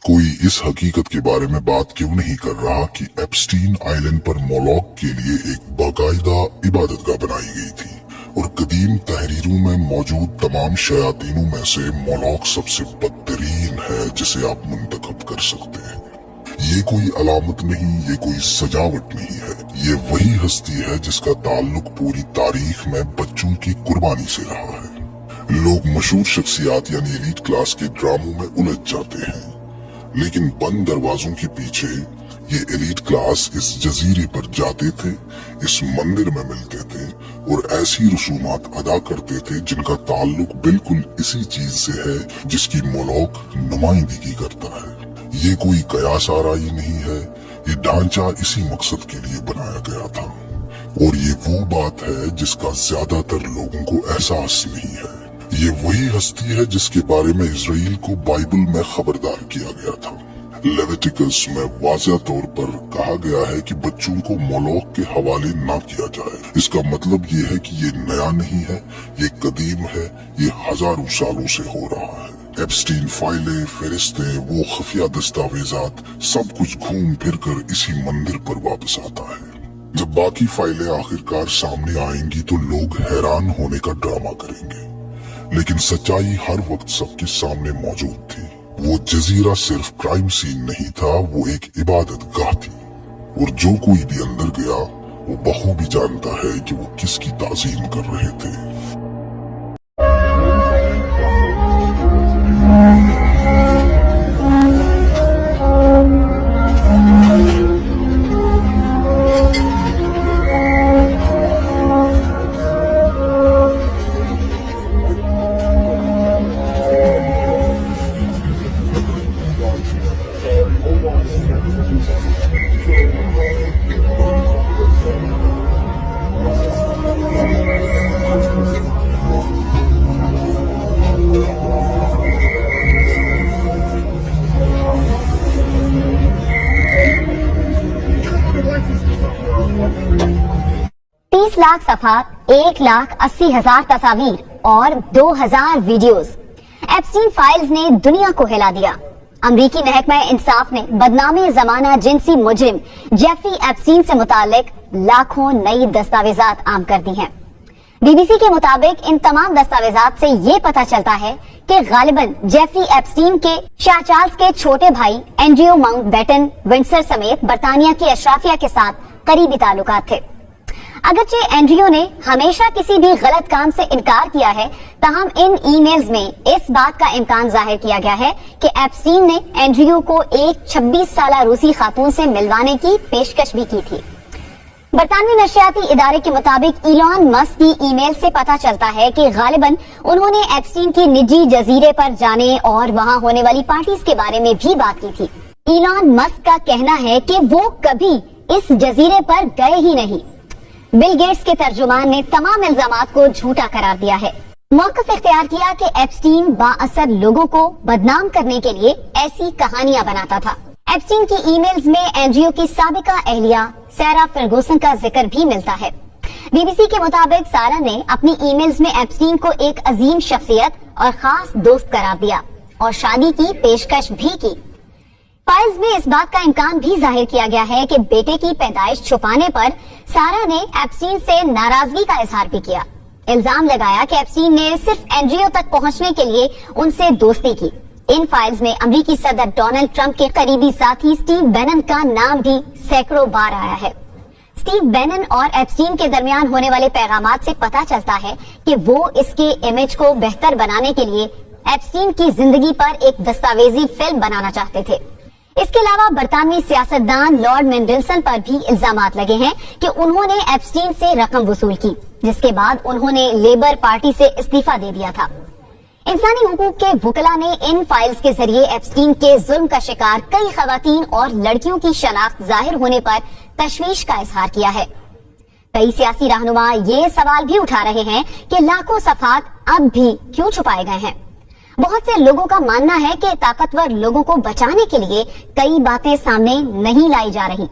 कोई इस हकीकत के बारे में बात क्यों नहीं कर रहा कि एप्स्टीन आइलैंड पर मोलॉक के लिए एक बाकायदा इबादतगाह बनाई गई थी और कदीम तहरीरों में मौजूद तमाम शयातीनों में से मोलॉक सबसे बदतरीन है जिसे आप मुंतखब कर सकते हैं। ये कोई अलामत नहीं, ये कोई सजावट नहीं है, ये वही हस्ती है जिसका ताल्लुक पूरी तारीख में बच्चों की कुर्बानी से रहा है। लोग मशहूर शख्सियात यानी एलीट क्लास के ड्रामों में उलझ जाते हैं, लेकिन बंद दरवाजों के पीछे ये एलीट क्लास इस जजीरे पर जाते थे, इस मंदिर में मिलते थे और ऐसी रसूमात अदा करते थे जिनका ताल्लुक बिल्कुल इसी चीज से है जिसकी मोलॉक नुमाइंदगी करता है। ये कोई कयास आराई नहीं है, ये ढांचा इसी मकसद के लिए बनाया गया था और ये वो बात है जिसका ज्यादातर लोगों को एहसास नहीं है। ये वही हस्ती है जिसके बारे में इजराइल को बाइबल में खबरदार किया गया था। लेविटिकस में वाज़ह तौर पर कहा गया है कि बच्चों को मोलॉक के हवाले ना किया जाए। इसका मतलब ये है कि ये नया नहीं है, ये कदीम है, ये हजारों सालों से हो रहा है। एप्स्टीन फाइलें, फरिश्ते, वो खुफिया दस्तावेजात, सब कुछ घूम फिर कर इसी मंदिर पर वापस आता है। जब बाकी फाइलें आखिरकार सामने आएंगी तो लोग हैरान होने का ड्रामा करेंगे, लेकिन सच्चाई हर वक्त सबके सामने मौजूद थी। वो जजीरा सिर्फ क्राइम सीन नहीं था, वो एक इबादत गाह थी और जो कोई भी अंदर गया वो बखूबी जानता है कि वो किसकी ताजीम कर रहे थे। लाख सफात, 1,80,000 तस्वीर और 2,000 वीडियोस। एप्स्टीन फाइल्स ने दुनिया को हिला दिया। अमरीकी महकमा इंसाफ ने बदनामी जमाना जिनसी मुजरिम जेफरी एप्स्टीन से मुतालिक लाखों नई दस्तावेजात आम कर दी हैं। बीबीसी के मुताबिक इन तमाम दस्तावेजात से ये पता चलता है कि गालिबन जेफरी एप्स्टीन के शाह चार्ल्स के छोटे भाई एंड्रयू माउंटबेटन विंडसर समेत बरतानिया की अशराफिया के साथ करीबी ताल्लुकात थे। अगरचे एंड्रयू ने हमेशा किसी भी गलत काम से इनकार किया है, ताहम इन ईमेल्स में इस बात का इम्कान जाहिर किया गया है कि एप्स्टीन ने एंड्रयू को एक 26 साला रूसी खातून से मिलवाने की पेशकश भी की थी। बरतानवी नशियाती इदारे के मुताबिक इलॉन मस्क की ईमेल से पता चलता है कि गालिबन उन्होंने एप्स्टीन की निजी जजीरे पर जाने और वहां होने वाली पार्टीज के बारे में भी बात की थी। इलॉन मस्क का कहना है कि वो कभी इस जजीरे पर गए ही नहीं। बिल गेट्स के तर्जुमान ने तमाम इल्जामात को झूठा करार दिया है। मौक़िफ़ इख्तियार किया कि एप्स्टीन बाअसर लोगों को बदनाम करने के लिए ऐसी कहानियां बनाता था। एप्स्टीन की ईमेल्स में एंड्रयू की साबिका अहलिया सारा फर्गूसन का जिक्र भी मिलता है। बीबीसी के मुताबिक सारा ने अपनी ईमेल्स में एप्स्टीन को एक अजीम शख्सियत और खास दोस्त करार दिया और शादी की पेशकश भी की। फाइल्स में इस बात का इम्कान भी जाहिर किया गया है कि बेटे की पैदाइश छुपाने पर सारा ने एप्स्टीन से नाराजगी का इजहार भी किया। इल्जाम लगाया कि एप्स्टीन ने सिर्फ एंड्रयू तक पहुंचने के लिए उनसे दोस्ती की। इन फाइल्स में अमेरिकी सदर डोनाल्ड ट्रंप के करीबी साथी स्टीव बैनन का नाम भी सैकड़ों बार आया है। स्टीव बैनन और एप्स्टीन के दरमियान होने वाले पैगामात से पता चलता है कि वो इसके इमेज को बेहतर बनाने के लिए एप्स्टीन की जिंदगी पर एक दस्तावेजी फिल्म बनाना चाहते थे। इसके अलावा बरतानवी सियासतदान लॉर्ड मेंडलसन पर भी इल्जामात लगे हैं कि उन्होंने एप्स्टीन से रकम वसूल की, जिसके बाद उन्होंने लेबर पार्टी से इस्तीफा दे दिया था। इंसानी हुकूक के वकला ने इन फाइल्स के जरिए एप्स्टीन के जुल्म का शिकार कई खवातीन और लड़कियों की शनाख्त जाहिर होने पर तशवीश का इजहार किया है। कई सियासी रहनुमा ये सवाल भी उठा रहे हैं कि लाखों सफात अब भी क्यों छुपाए गए हैं। बहुत से लोगों का मानना है कि ताकतवर लोगों को बचाने के लिए कई बातें सामने नहीं लाई जा रही।